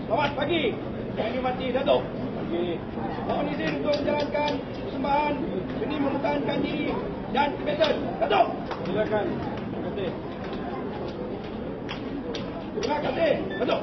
Selamat pagi, yang dimati Datuk. Mohon izin untuk menjalankan persembahan demi mempertahankan diri dan Tibetan. Datuk. Silakan. Terima kasih. Datuk.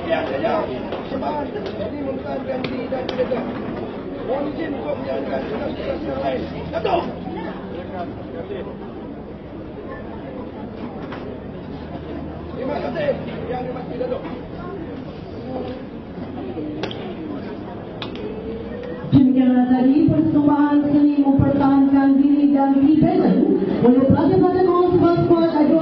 Sekian saja persembahan ini menekankan diri dan kita. Mohon izin untuk menjalankan tugas-tugas yang lain. Datuk! Terima kasih yang dimati Datuk. Demikianlah tadi persembahan seni mempertahankan diri dan independen oleh pelajar-pelajar Konstabel Skuad A2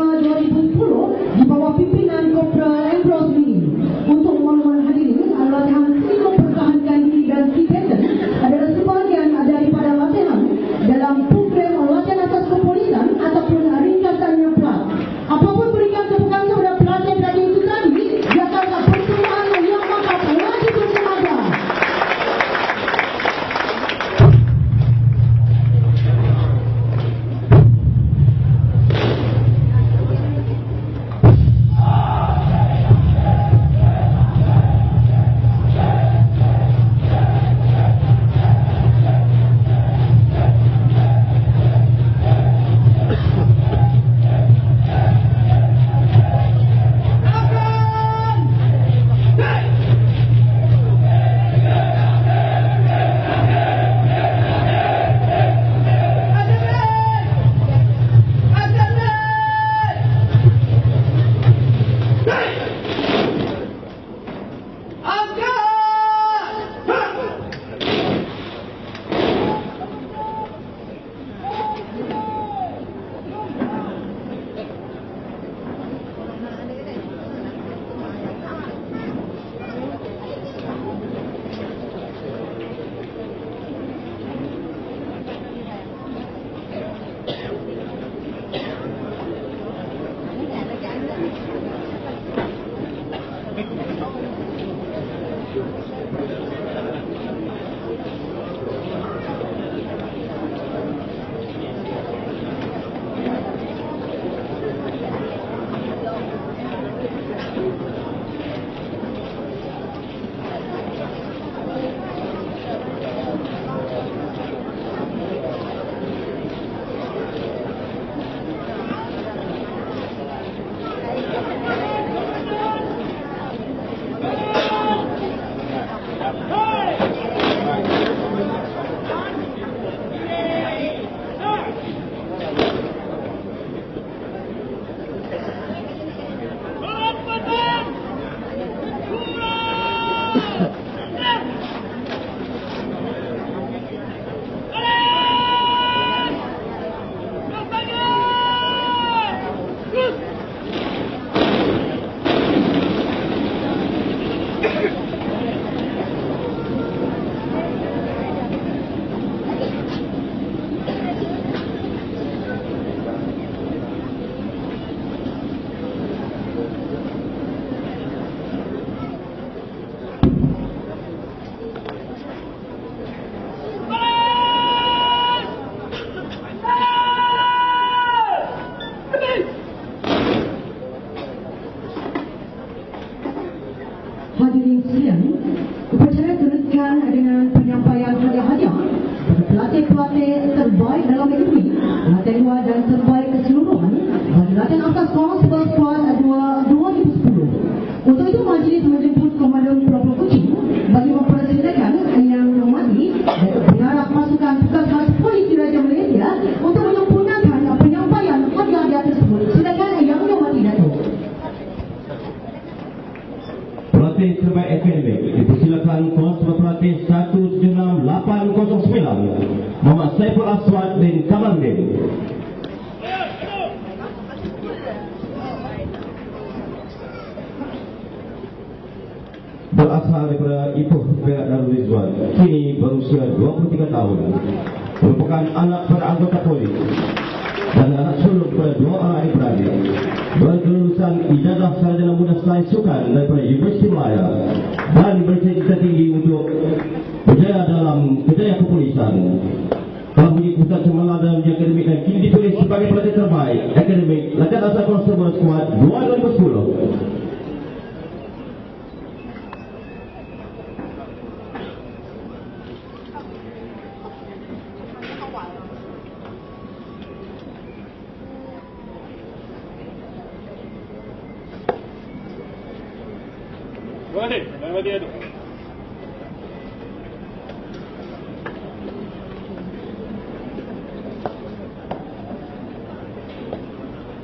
2010 di bawah pimpinan Kopral Ambrose Mini. Untuk makluman hadirin, latihan seni mempertahankan diri dan independen adalah sebahagian daripada latihan dalam program latihan atas kepolisian ataupun ringkasannya PLAT. Apapun berikan kebukaan kepada pelajar-pelajar itu tadi, biasalah persembahan yang maka wajib bersemangat. Hadirin sekalian, upacara teruskan dengan penyampaian hadiah-hadiah kepada pelatih-pelatih terbaik dalam negeri, latihan luar dan terbaik keseluruhan bagi latihan atas Konstabel Skuad A2 2010. Untuk itu majlis menjemput Komandan Pulau Kuching bagi mempersilakan yang menghormati dan pengarah pasukan tugas khas Polisi Raja Malaysia untuk menyempurnakan penyampaian hadiah-hadiah tersebut. Silakan yang menghormati Datuk. Pelatih terbaik akademik dipersilakan Konstabel Pelatih 176809 Muhammad Saiful Aswad bin Kamaldin. Berasal daripada Ipoh Perak Darul Rizwan, kini berusia 23 tahun, merupakan anak para anggota polis dan anak sulung kepada dua orang adik-beradik. Berkelulusan ijazah sarjana muda sains sukan daripada Universiti Melaya dan bercita-cita tinggi untuk berjaya dalam kerjaya kepolisian. Telah menjadi pusat semangat dalam ujian akademik dan kini ditulis sebagai pelatih terbaik akademik latihan asal Konstabel Skuad 2010. Terima kasih. Terima kasih, Datuk.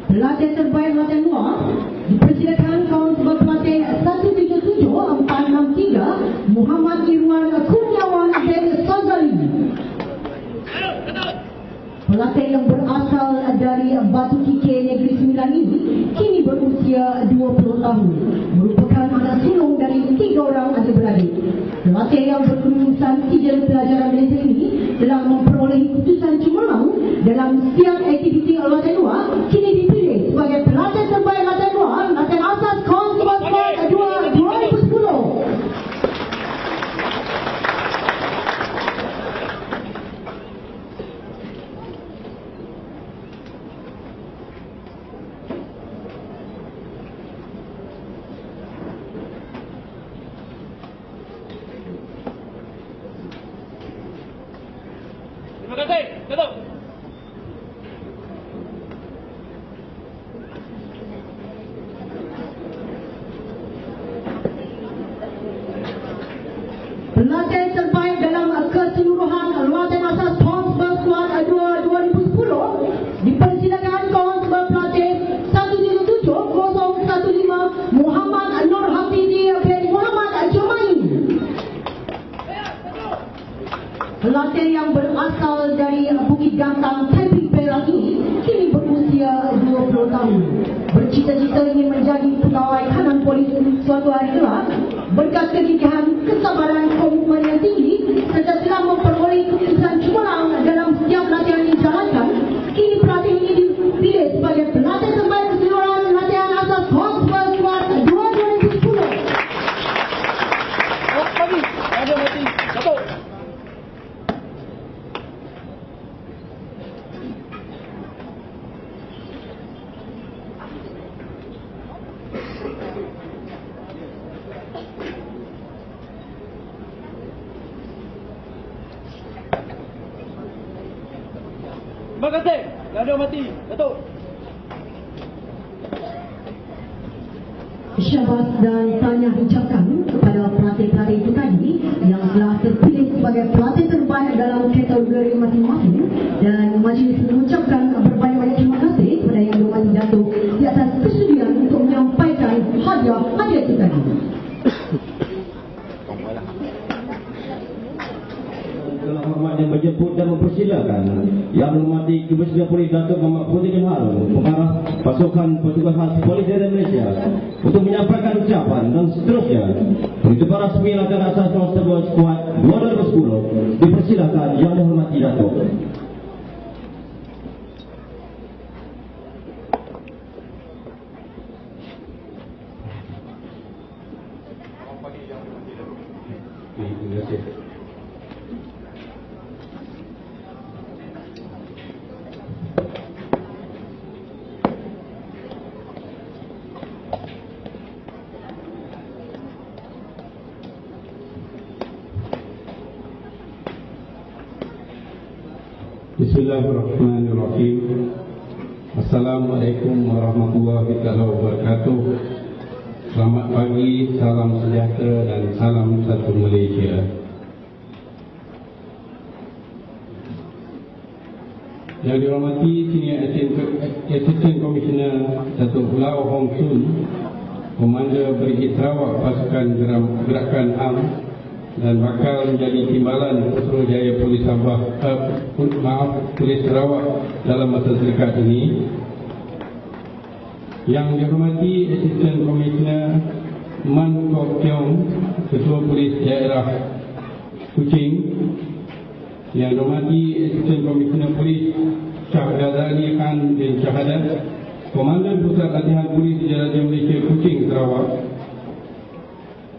Pelatih terbaik Latihan Luar dipersilakan kawan sebab pelatih 177-463 Muhammad Irwan Kurniawan bin Sazali. Pelatih yang berasal dari Batu Kikir Negeri Sembilan ini kini berusia 20 tahun, merupakan anak sulung dari 3 orang adik-beradik. Pelatih yang berkelulusan sijil pelajaran militer ini telah memperoleh keputusan cemerlang dalam setiap aktiviti Latihan Luar, kini dipilih sebagai pelatih terbaik Latihan Luar Latihan Asas Konstable Squad 2010. Terima kasih, Datuk. Pelatih terbaik dalam keseluruhan Latihan Asas Konstable Squad 2010 dipersilakan Konstable Pelatih 177-015 Muhammad Nur Hafizi bin Muhammad Jumain. Pelatih yang berasal dari Bukit Gantang, Taiping, Perak ini kini berusia 20 tahun. Bercita-cita ingin menjadi pegawai kanan polis suatu hari kelak. Berkat kegigihan, kesabaran, komitmen yang tinggi serta telah memperoleh keputusan cemerlang dalam setiap latihan yang dijalankan, kini pelatih ini dipilih sebagai pelatih terbaik keseluruhan Latihan Asas Konstable Squad 2010. Pagi, ada mati. Datuk. Terima kasih. Ada mati. Datuk. Syabas dan tahniah ucapkan kepada pelatih-pelatih itu tadi yang telah terpilih sebagai pelatih terbaik dalam kategori masing-masing, dan majlis mengucapkan berbanyak-banyak terima kasih kepada Yang Dihormati Datuk di atas kesudian untuk menyampaikan hadiah itu tadi. Dengan hormat yang menjemput dan mempersilakan Yang Dihormati Kepresiden Polis Datuk Muhammad Fauzi bin Harun, Pengarah Pasukan Petugas Khas Polis Daerah Malaysia, untuk menyampaikan ucapan dan seterusnya. Penerima rasmi Latihan Asas Konstable Squad 2010 dipersilakan Yang Dihormati Datuk. Terima kasih. Bismillahirrahmanirrahim. Assalamualaikum warahmatullahi wabarakatuh. Selamat pagi, salam sejahtera dan salam satu Malaysia. Yang dihormati Senior Assistant Commissioner Datuk Lau Hong Sun, Komander Brigade Sarawak Pasukan Gerakan AM dan bakal menjadi timbalan Putrajaya Polis Sabah, Polis Sarawak dalam masa terdekat ini. Yang dihormati Assistant Commissioner Man Kok Keong, Ketua Polis Daerah Kuching. Yang dihormati Assistant Commissioner Polis Syahghazali Khan bin Syahadat, Komandan Pusat Latihan Polis Diraja Malaysia Kuching, Sarawak.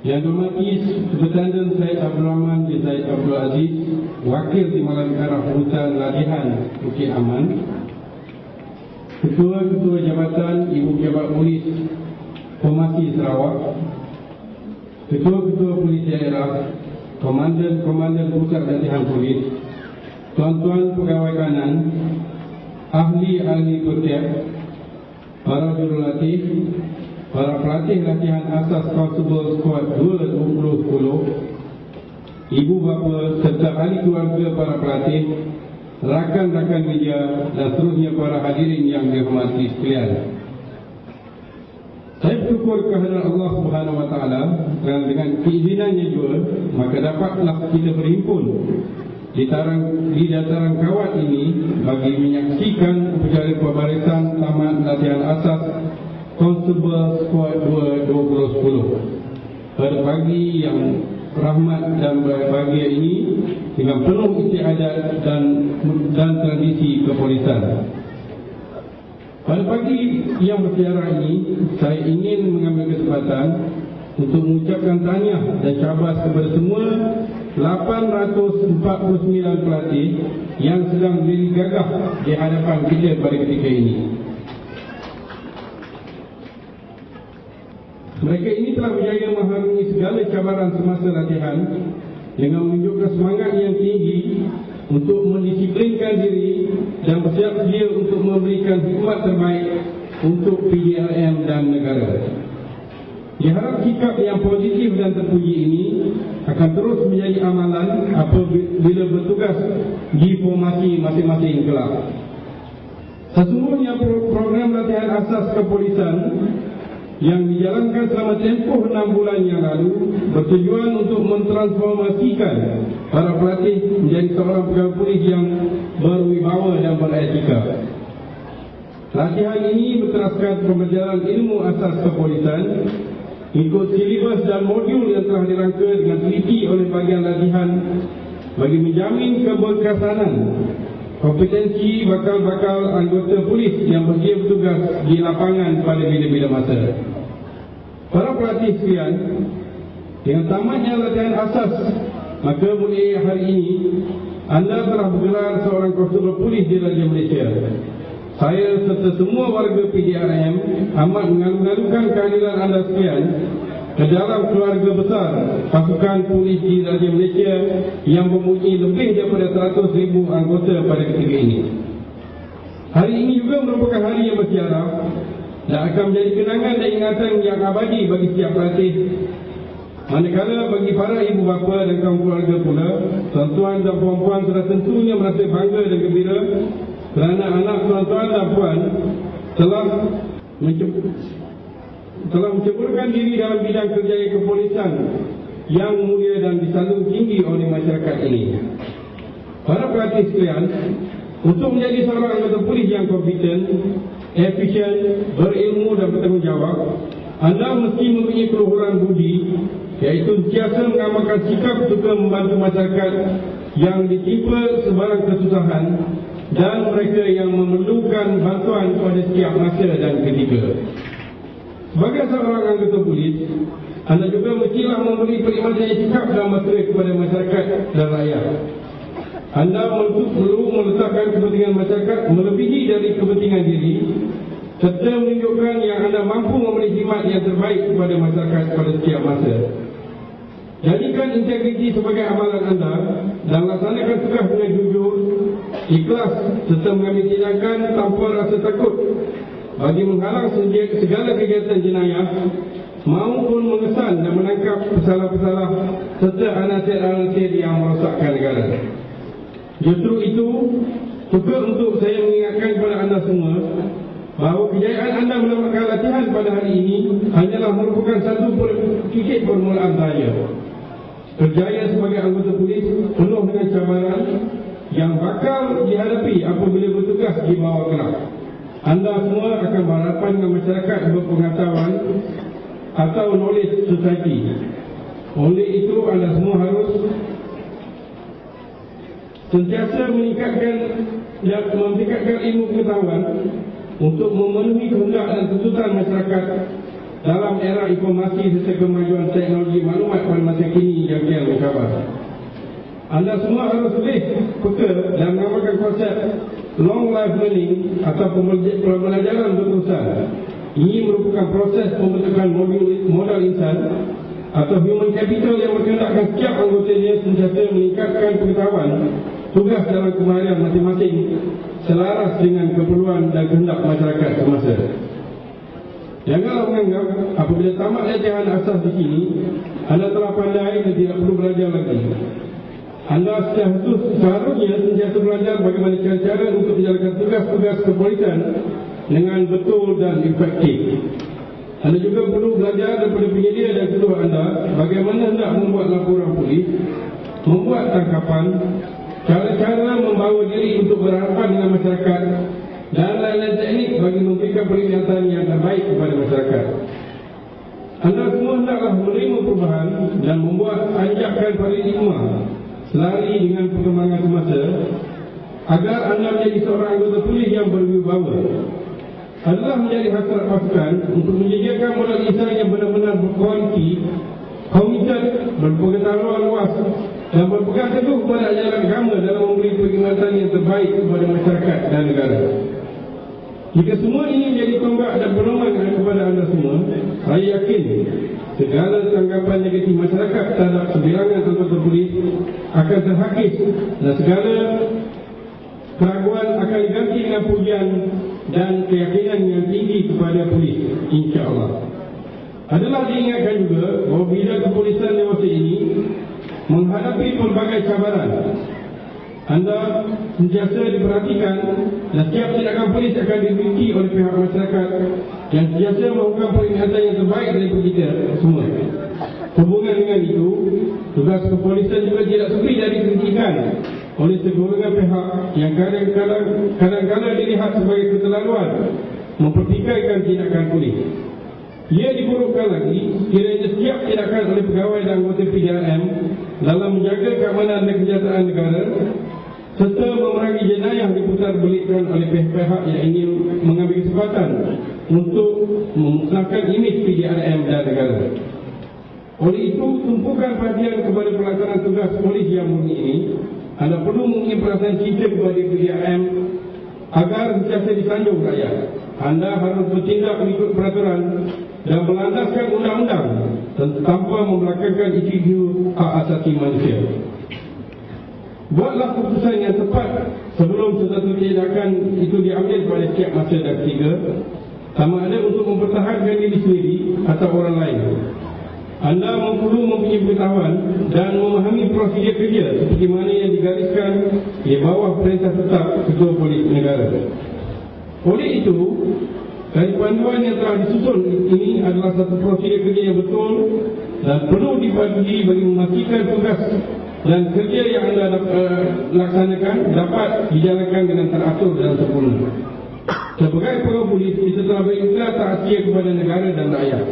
Yang dihormati Superintendent Syed Abdul Rahman bin Syed Abdul Aziz, Wakil Timbalan Arah Hutan Latihan Bukit Aman. Ketua-ketua jabatan Ibu Pejabat Polis Formasi Sarawak, Ketua-ketua Polis Daerah, Komandan Pusat Latihan Polis, Tuan-tuan pegawai kanan, ahli-ahli tertiap, para jurulatih, para pelatih latihan asas Constable Squad 2 2010, ibu bapa serta ahli keluarga para pelatih, rakan-rakan media dan seterusnya para hadirin yang dihormati sekalian. Saya bersyukur kehadirat Allah Subhanahu Wa Taala kerana dengan keizinannya juga maka dapatlah kita berhimpun di dataran kawat ini bagi menyaksikan upacara pembarisan tamat latihan asas Constable Squad 2 2010 pada pagi yang rahmat dan bahagia ini dengan penuh istiadat dan tradisi kepolisian. Pada pagi yang bersejarah ini, saya ingin mengambil kesempatan untuk mengucapkan tahniah dan syabas kepada semua 849 pelatih yang sedang berdiri gagah di hadapan kita pada ketika ini. Mereka ini telah berjaya mengharungi segala cabaran semasa latihan dengan menunjukkan semangat yang tinggi untuk mendisiplinkan diri dan bersiap sedia untuk memberikan khidmat terbaik untuk PDRM dan negara. Diharap sikap yang positif dan terpuji ini akan terus menjadi amalan apabila bertugas di formasi masing-masing kelab. Sesungguhnya program latihan asas kepolisian yang dijalankan selama tempoh 6 bulan yang lalu bertujuan untuk mentransformasikan para pelatih menjadi seorang pegawai polis yang berwibawa dan beretika. Latihan ini berteraskan pembelajaran ilmu asas kepolisian, ikut silibus dan modul yang telah dirangka dengan teliti oleh bahagian latihan bagi menjamin keberkesanan kompetensi bakal-bakal anggota polis yang bersedia bertugas di lapangan pada bila-bila masa. Para pelatih sekalian, dengan tamatnya latihan asas, maka mulai hari ini anda telah bergelar seorang konstable polis di Raja Malaysia. Saya serta semua warga PDRM amat mengalu-alukan kehadiran anda sekalian ke dalam keluarga besar pasukan polis di Raja Malaysia yang mempunyai lebih daripada 100,000 anggota pada ketika ini. Hari ini juga merupakan hari yang bersejarah dan akan menjadi kenangan dan ingatan yang abadi bagi setiap pelatih. Manakala bagi para ibu bapa dan kaum keluarga pula, tuan-tuan dan puan-puan sudah tentunya merasa bangga dan gembira kerana anak tuan-tuan dan puan telah menceburkan diri dalam bidang kerjaya kepolisian yang mulia dan disandung tinggi oleh masyarakat ini. Para pelatih sekalian, untuk menjadi seorang anggota polis yang kompeten, efisien, berilmu dan bertanggungjawab, anda mesti mempunyai keluhuran budi, iaitu sentiasa mengamalkan sikap suka membantu masyarakat yang ditimpa sebarang kesusahan dan mereka yang memerlukan bantuan pada setiap masa dan ketika. Sebagai seorang anggota polis, anda juga mestilah memberi perkhidmatan yang sikap dan mesra kepada masyarakat dan rakyat. Anda perlu meletakkan kepentingan masyarakat melebihi dari kepentingan diri serta menunjukkan yang anda mampu memberi khidmat yang terbaik kepada masyarakat pada setiap masa. Jadikan integriti sebagai amalan anda dan laksanakan tugas dengan jujur, ikhlas serta mengambil tindakan tanpa rasa takut bagi menghalang segala kegiatan jenayah maupun mengesan dan menangkap pesalah-pesalah serta anasir-anasir yang merosakkan negara. Justru itu juga untuk saya mengingatkan kepada anda semua bahawa kejayaan anda mendapatkan latihan pada hari ini hanyalah merupakan satu titik permulaan saya. Kerjaya sebagai anggota polis penuh dengan cabaran yang bakal dihadapi apabila bertugas di bawah kelab. Anda semua akan berhadapan dengan masyarakat berpengetahuan atau knowledge society. Oleh itu anda semua harus sentiasa meningkatkan ilmu pengetahuan untuk memenuhi kehendak dan tuntutan masyarakat dalam era informasi serta kemajuan teknologi maklumat pada masa kini yang kian bercabar. Anda semua harus lebih peka dan mengamalkan konsep long life learning atau pembelajaran berterusan. Ini merupakan proses pembentukan modal insan atau human capital yang berkehendakkan setiap anggotanya sentiasa meningkatkan pengetahuan tugas dalam kemahiran masing-masing selaras dengan keperluan dan kehendak masyarakat semasa. Janganlah menganggap apabila tamat latihan asas di sini, anda telah pandai dan tidak perlu belajar lagi. Anda seharusnya sentiasa belajar bagaimana cara-cara untuk menjalankan tugas-tugas kepolisian dengan betul dan efektif. Anda juga perlu belajar daripada penyedia dan ketua anda bagaimana hendak membuat laporan polis, membuat tangkapan, cara-cara membawa diri untuk berhadapan dengan masyarakat, dan lain-lain teknik bagi memberikan peringatan yang terbaik kepada masyarakat. Anda semua hendaklah menerima perubahan dan membuat anjakan paradigma selari dengan perkembangan semasa agar anda menjadi seorang anggota polis yang berwibawa. Adalah menjadi hasrat pasukan untuk menyediakan modal insan yang benar-benar berkualiti, komited, berpengetahuan luas dan berpegang teguh kepada ajaran agama dalam memberi perkhidmatan yang terbaik kepada masyarakat dan negara. Jika semua ini menjadi tonggak dan pedoman kepada anda semua, saya yakin segala tanggapan negatif masyarakat terhadap sebilangan anggota polis akan terhakis dan segala keraguan akan diganti dengan pujian dan keyakinan yang tinggi kepada polis, insya-Allah. Adalah diingatkan juga bahawa bidang kepolisian dewasa ini menghadapi pelbagai cabaran. Anda sentiasa diperhatikan dan setiap tindakan polis akan diikuti oleh pihak masyarakat yang sentiasa melakukan peringatan yang terbaik daripada kita semua. Hubungan dengan itu, tugas kepolisian juga tidak sepi dari kritikan oleh segolongan pihak yang kadang-kadang dilihat sebagai keterlaluan mempertikaikan tindakan polis. Ia diburukkan lagi kiranya setiap tindakan oleh pegawai dan anggota PDRM dalam menjaga keamanan dan kesejahteraan negara serta memerangi jenayah diputar belikkan oleh pihak-pihak yang ingin mengambil kesempatan untuk memusnahkan imej PDRM dan negara. Oleh itu, tumpukan perhatian kepada pelaksanaan tugas polis yang murni ini, anda perlu mempunyai perasaan cinta kepada PDRM agar sentiasa disanjung rakyat. Anda harus bertindak mengikut peraturan dan melandaskan undang-undang tanpa membelakangkan isu hak asasi manusia. Buatlah keputusan yang tepat sebelum sesuatu tindakan itu diambil pada setiap masa dan ketika, sama ada untuk mempertahankan diri sendiri atau orang lain. Anda perlu mempunyai pengetahuan dan memahami prosedur kerja seperti mana yang digariskan di bawah perintah tetap Ketua Polis Negara. Oleh itu, dari panduan yang telah disusun ini adalah satu prosedur kerja yang betul dan perlu dipatuhi bagi memastikan tugas dan kerja yang anda laksanakan dapat dijalankan dengan teratur dan sempurna. Sebagai pegawai polis, kita telah berikrar tak setia kepada negara dan rakyat.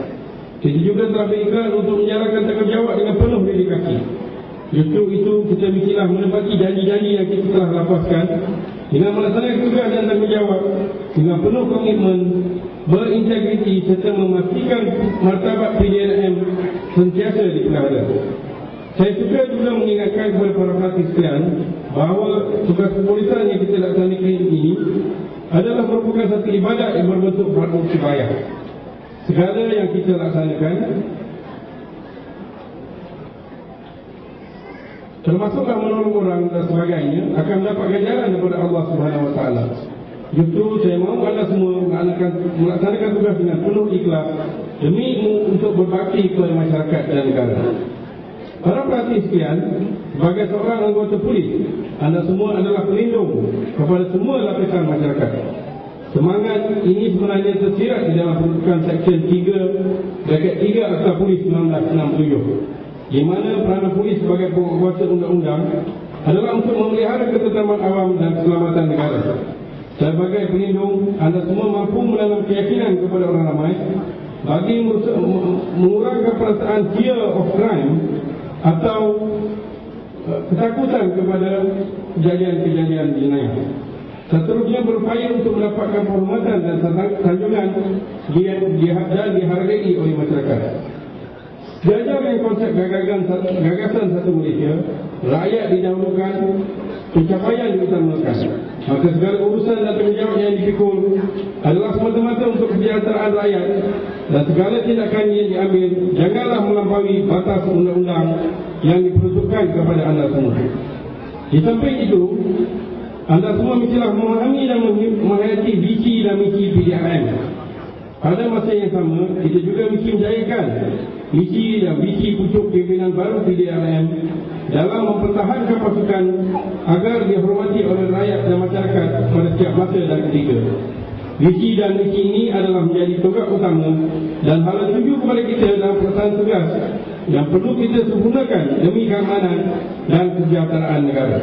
Kita juga telah berikrar untuk menjalankan tanggungjawab dengan penuh dedikasi. Justru itu, kita mestilah menepati janji-janji yang kita telah lapaskan dengan melaksanakan tugas dan tanggungjawab dengan penuh komitmen, berintegriti serta memastikan martabat PDRM sentiasa dipelihara. Saya juga mengingatkan kepada para pelatih sekalian bahawa tugas kepolisian yang kita laksanakan ini adalah merupakan satu ibadat yang berbentuk berbudi bayar. Segala yang kita laksanakan, termasuklah menolong orang dan sebagainya, akan mendapat ganjaran daripada Allah Subhanahu Wa Taala. Justru saya mahu anda semua melaksanakan tugas dengan penuh ikhlas demi untuk berbakti kepada masyarakat dan negara. Para pelatih sekalian, sebagai seorang anggota polis, anda semua adalah pelindung kepada semua lapisan masyarakat. Semangat ini sebenarnya tersirat di dalam peruntukan Seksyen 3 Akta Polis 1967, di mana peranan polis sebagai penguasa undang-undang adalah untuk memelihara ketentraman awam dan keselamatan negara. Sebagai pelindung, anda semua mampu menanam keyakinan kepada orang ramai bagi mengurangkan perasaan fear of crime atau ketakutan kepada kejadian-kejadian jenayah. Seterusnya berupaya untuk mendapatkan penghormatan dan sanjungan dan dihargai oleh masyarakat. Sejajar dengan konsep gagasan satu Malaysia, rakyat didahulukan, pencapaian diutamakan. Maka segala urusan dan tanggungjawab yang dipikul adalah semata-mata untuk kesejahteraan rakyat dan segala tindakan yang diambil janganlah melampaui batas undang-undang yang diperuntukkan kepada anda semua. Di samping itu, anda semua mestilah memahami dan menghayati visi dan misi PDRM. Pada masa yang sama, kita juga mesti menjayakan misi dan visi pucuk pimpinan baru PDRM dalam mempertahankan pasukan agar dihormati oleh rakyat dan masyarakat pada setiap masa dan ketika. Visi dan misi ini adalah menjadi tonggak utama dan hala tuju kepada kita dalam pelaksanaan tugas yang perlu kita sempurnakan demi keamanan dan kesejahteraan negara.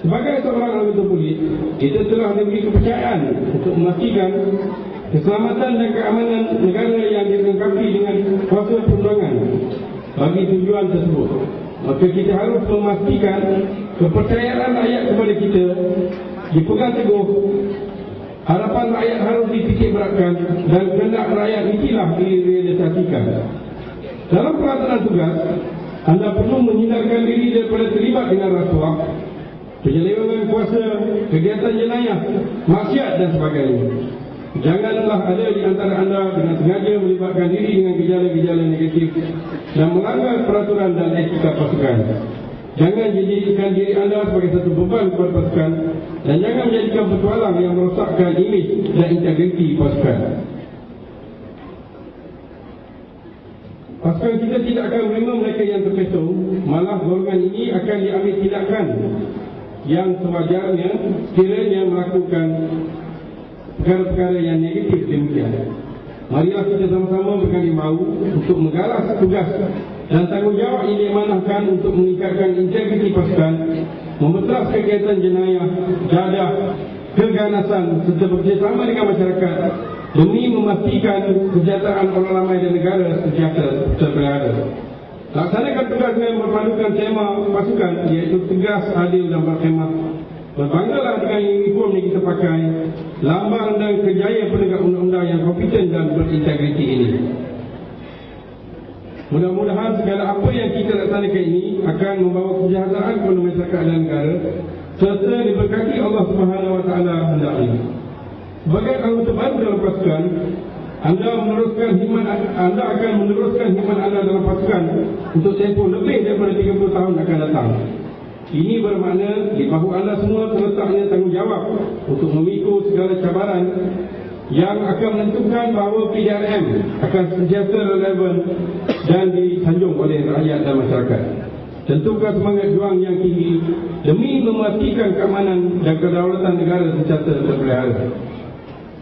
Sebagai seorang anggota polis, kita telah diberi kepercayaan untuk memastikan keselamatan dan keamanan negara yang dilengkapi dengan kuasa perundangan. Bagi tujuan tersebut, maka kita harus memastikan kepercayaan rakyat kepada kita dipegang teguh. Harapan rakyat harus dititik beratkan dan kehendak rakyat mestilah direalisasikan. Dalam pelaksanaan tugas, anda perlu menghindarkan diri daripada terlibat dengan rasuah, penyelewengan kuasa, kegiatan jenayah, maksiat dan sebagainya. Janganlah ada di antara anda dengan sengaja melibatkan diri dengan gejala-gejala negatif dan melanggar peraturan dan etika pasukan. Jangan jadikan diri anda sebagai satu beban kepada pasukan dan jangan menjadikan petualang yang merosakkan imej dan integriti pasukan. Pasukan kita tidak akan menerima mereka yang terpesong, malah golongan ini akan diambil tindakan yang sewajarnya sekiranya melakukan perkara-perkara yang negatif demikian. Marilah kita sama-sama berganding bahu untuk menggalas tugas dan tanggungjawab ini diamanahkan untuk meningkatkan integriti pasukan, membetas kegiatan jenayah, jadah, keganasan serta bekerjasama dengan masyarakat demi memastikan kesejahteraan orang ramai dan negara sejahtera terpelihara. Laksanakan tugas dengan berpadukan tema pasukan iaitu tegas, adil dan berkhidmat. Berbanggalah dengan uniform yang kita pakai, lambang dan kerjaya penegak undang-undang yang kompeten dan berintegriti ini. Mudah-mudahan segala apa yang kita laksanakan ini akan membawa kesejahteraan kepada masyarakat dan negara serta diberkati Allah Subhanahu Wa Taala hendaknya. Sebagai anggota baru dalam pasukan, anda akan meneruskan khidmat anda dalam pasukan untuk tempoh lebih daripada 30 tahun akan datang. Ini bermakna di bahu anda semua terletaknya tanggungjawab untuk memikul segala cabaran yang akan menentukan bahawa PDRM akan sentiasa relevan dan disanjung oleh rakyat dan masyarakat. Tentukan semangat juang yang tinggi demi memastikan keamanan dan kedaulatan negara sentiasa terpelihara.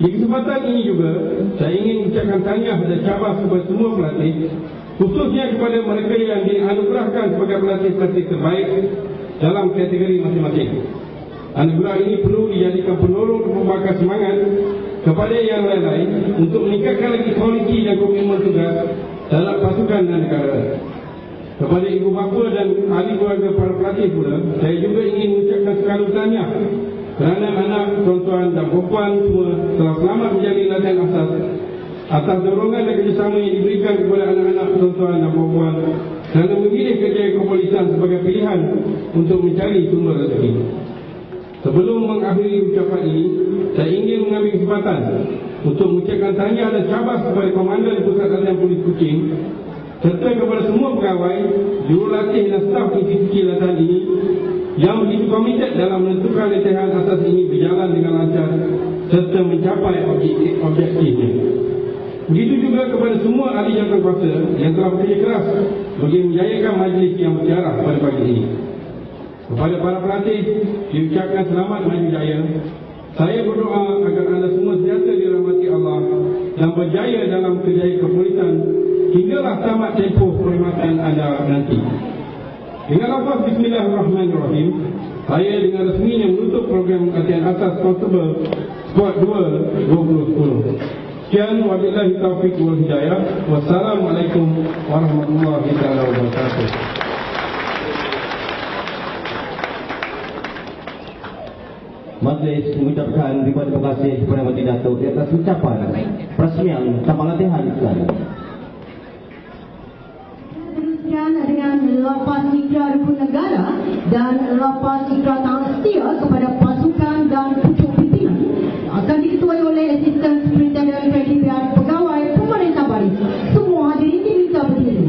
Di kesempatan ini juga, saya ingin ucapkan tahniah dan cabar kepada semua pelatih, khususnya kepada mereka yang dianugerahkan sebagai pelatih-pelatih terbaik dalam kategori masing-masing. Anugerah ini perlu dijadikan penolong untuk membakar semangat kepada yang lain-lain untuk meningkatkan lagi kualiti dan komitmen tugas dalam pasukan dan negara. Kepada ibu bapa dan ahli keluarga para pelatih pula, saya juga ingin mengucapkan sekali tahniah kerana anak, tuan-tuan dan puan semua telah selamat menjalani latihan asas atas dorongan dan kerjasama yang diberikan kepada anak-anak, tuan-tuan dan puan kerana memilih kerjaya kepolisian sebagai pilihan untuk mencari sumber rezeki. Sebelum mengakhiri ucapan ini, saya ingin mengambil kesempatan untuk mengucapkan tahniah dan cabar kepada Komandan Pusat Latihan Polis Kuching serta kepada semua pegawai, jurulatih dan staf institusi latihan ini yang begitu komited dalam menentukan latihan asas ini berjalan dengan lancar serta mencapai objektifnya. Begitu juga kepada semua ahli jawatan kuasa yang telah bekerja keras bagi menjayakan majlis yang bersiarah pada pagi ini. Kepada para pelatih, diucapkan selamat maju jaya. Saya berdoa agar anda semua sentiasa dirahmati Allah dan berjaya dalam kerjaya kepolisian hinggalah tamat tempoh perkhidmatan anda nanti. Dengan lafaz Bismillahirrahmanirrahim, saya dengan resminya menutup program latihan asas Constable Squad 2 2010. Sekian, wabillahi taufiq wal hidayah. Wassalamualaikum warahmatullahi wabarakatuh. Majlis mengucapkan ribuan terima kasih kepada Menteri Datuk di atas ucapan peresmian taman latihan sekali. Teruskan dengan lapas ikrar rukun negara dan lapas ikrar tangan setia kepada pasukan dan pucuk pimpinan akan diketuai oleh Asisten Superintendent PDPR Pegawai Pemerintah Baris. Semua hadirin diminta berdiri.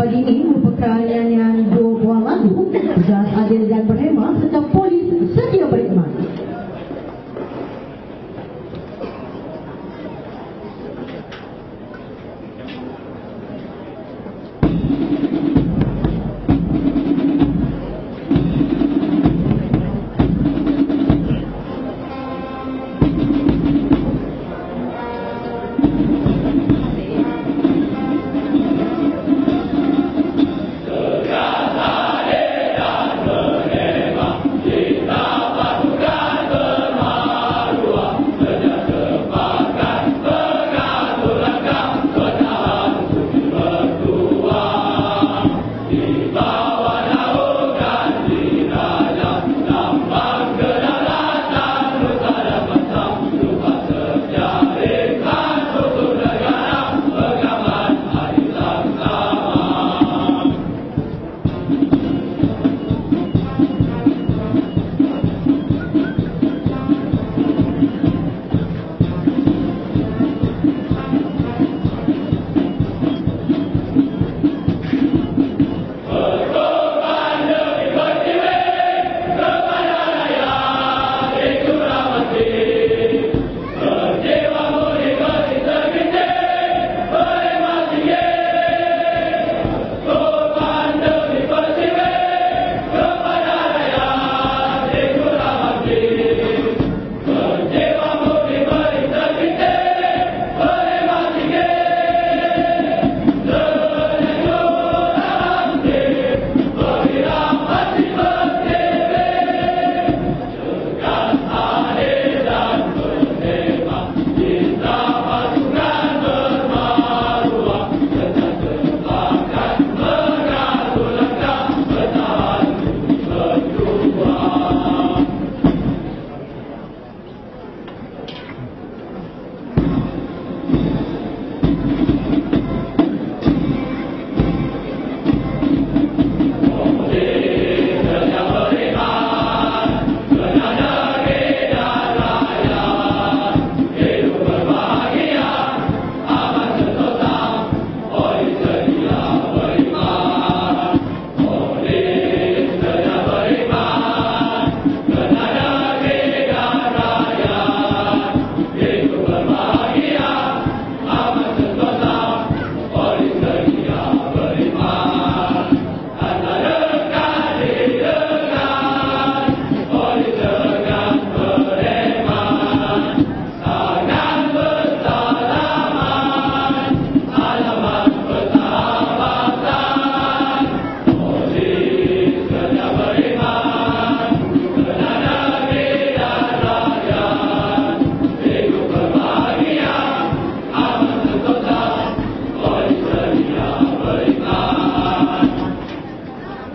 pagi ini merupakan nyanyian dua buah lagu Tegas Adil dan Berhemah serta Polis Sedia Beriman.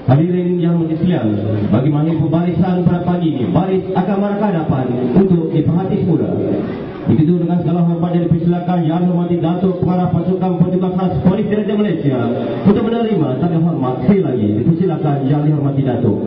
Hadirin yang berkesian, bagi mahir pembarisan pada pagi ini, baris akan mereka dapat untuk diperhati semula. Begitu dengan segala hormat dan dipersilakan Yang Hormati Datuk para pasukan petugas khas Polis Diraja Malaysia untuk menerima tanda hormat sekali lagi. Dipersilakan Yang Dihormati Datuk.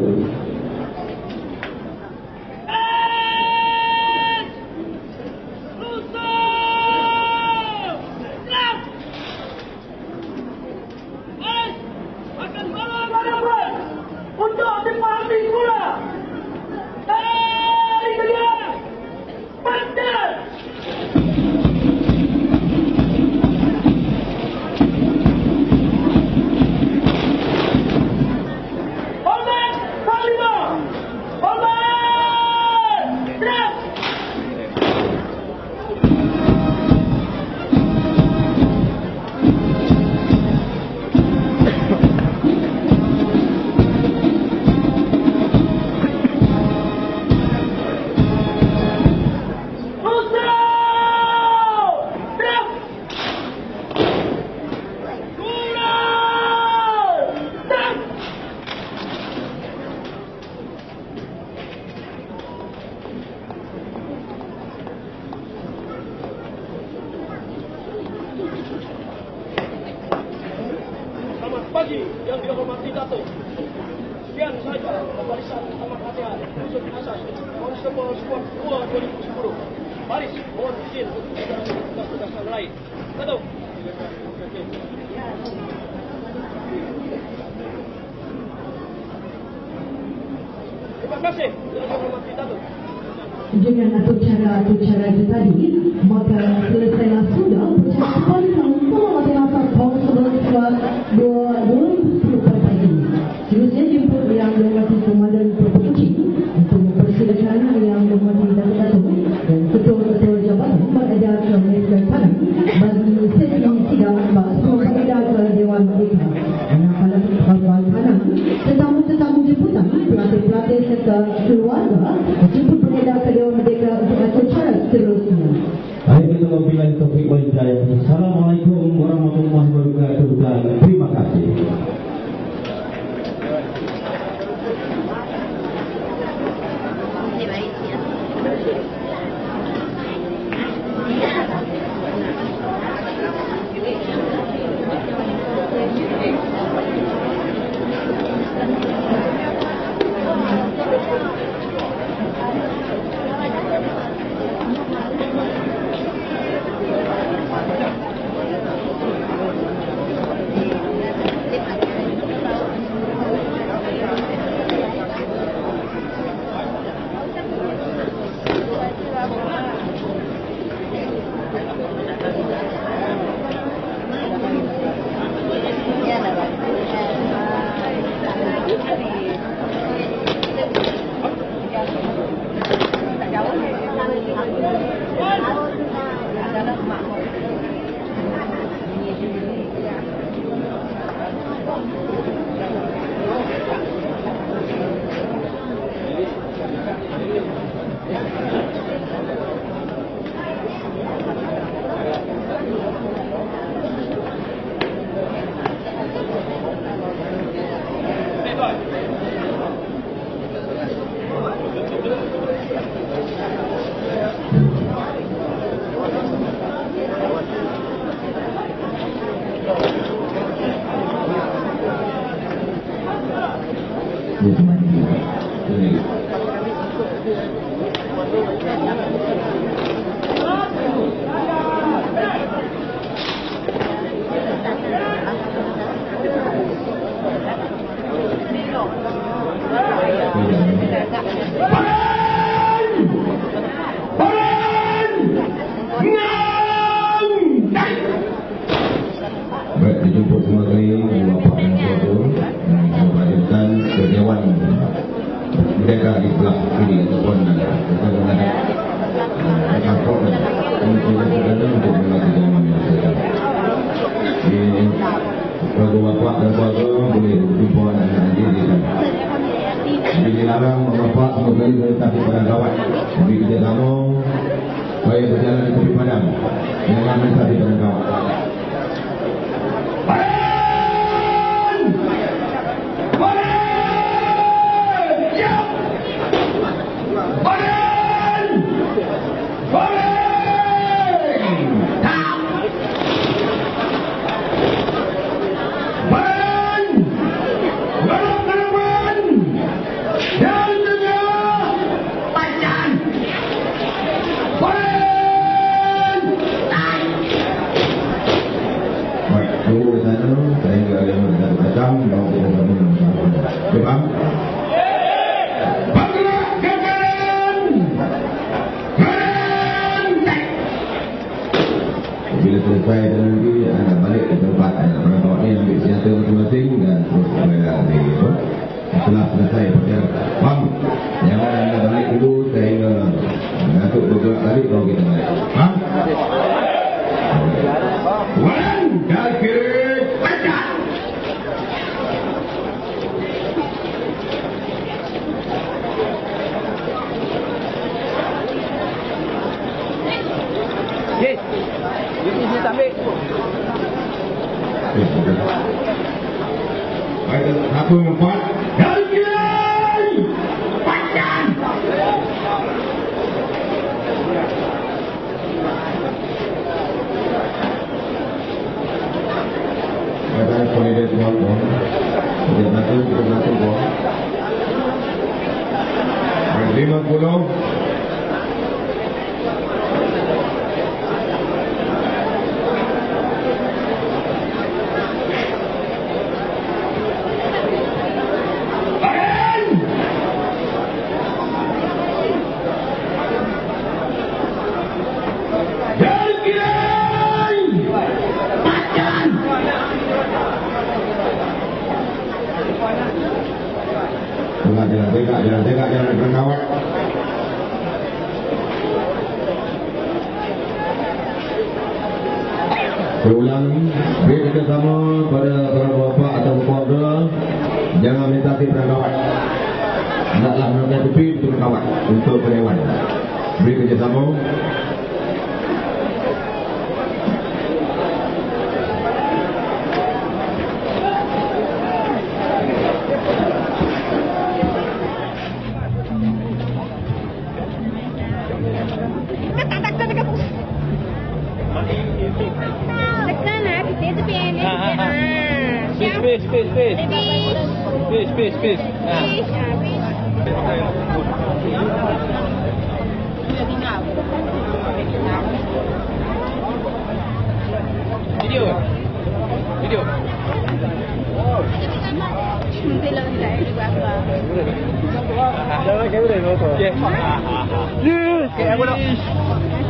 Pagi yang dihormati Datuk. Sekian saja pembarisan amat latihan khusus asas Konstable Squad 2 2010. Baris mohon izin untuk tugas-tugas yang lain. Datuk. Terima kasih. Yang Hormati Datuk. Dengan atur-cara itu tadi, maka selesailah sudah percakapan tentang masa Konsul Ketua 2010 pada pagi ini. Seterusnya jemput yang dihormati Komandan Propos Kuching untuk mempersilakan yang dihormati Datuk dan ketua-ketua jabatan beredar ke meja tangan bagi sesi sidang semua beredar ke Dewan Merdeka. Anak-anak tuan-tuan tangan, tetamu-tetamu jemputan, pelatih-pelatih serta keluarga jemput beredar ke Dewan Merdeka untuk acara seterusnya. Baik, kita memilih topik walidaya. Assalamualaikum warahmatullahi wabarakatuh dan terima kasih. Baik, dijemput semua sekali Bapak dan Ibu yang menghadirkan ke Dewan Merdeka di sebelah kiri ataupun dekat kantor untuk mengatasi Dewan Merdeka. Keluarga Bapak dan keluarga boleh berjumpa dengan diri di sana. Jadi dilarang Bapak semua sekali melintasi padang kawat. Jadi kita sama supaya berjalan di tepi padang, jangan melintasi padang kawat. Bila selesai nanti anda balik ke tempat anda berangkat ini ambil senjata masing-masing dan terus berada di itu. Setelah selesai perjalanan, faham? Jangan anda balik dulu sehingga mengatuk bergerak balik baru kita balik. Faham? Wan kaki pecah. Yes. Ini sampai. Baik, satu empat. Kaki pecah. Ada kualitas tuan-tuan. Dia satu, kita satu buah. 50. Jangan tegak, jangan berkawat. Berulang, beri kerjasama pada para bapa atau keluarga, jangan melintasi perangkawat. Hendaklah menggunakan tepi untuk berkawat untuk penewan. Beri kerjasama. Space. Video.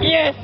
Yes.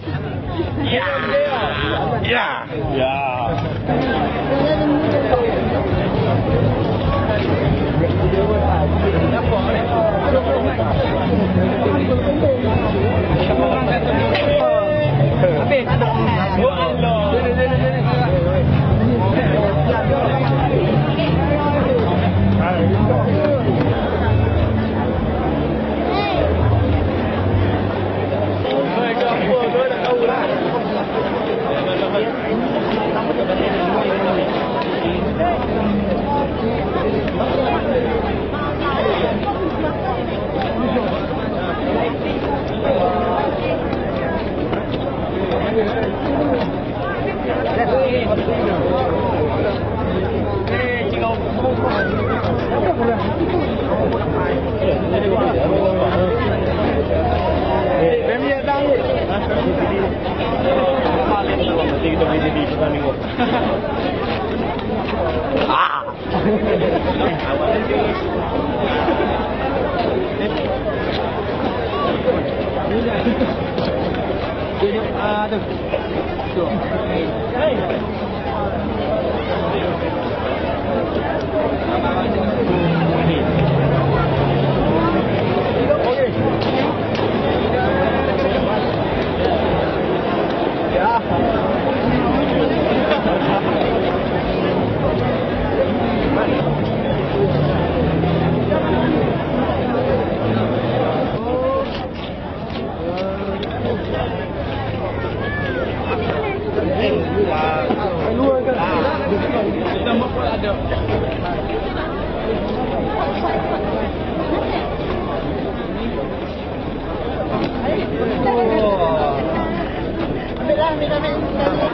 Ambil.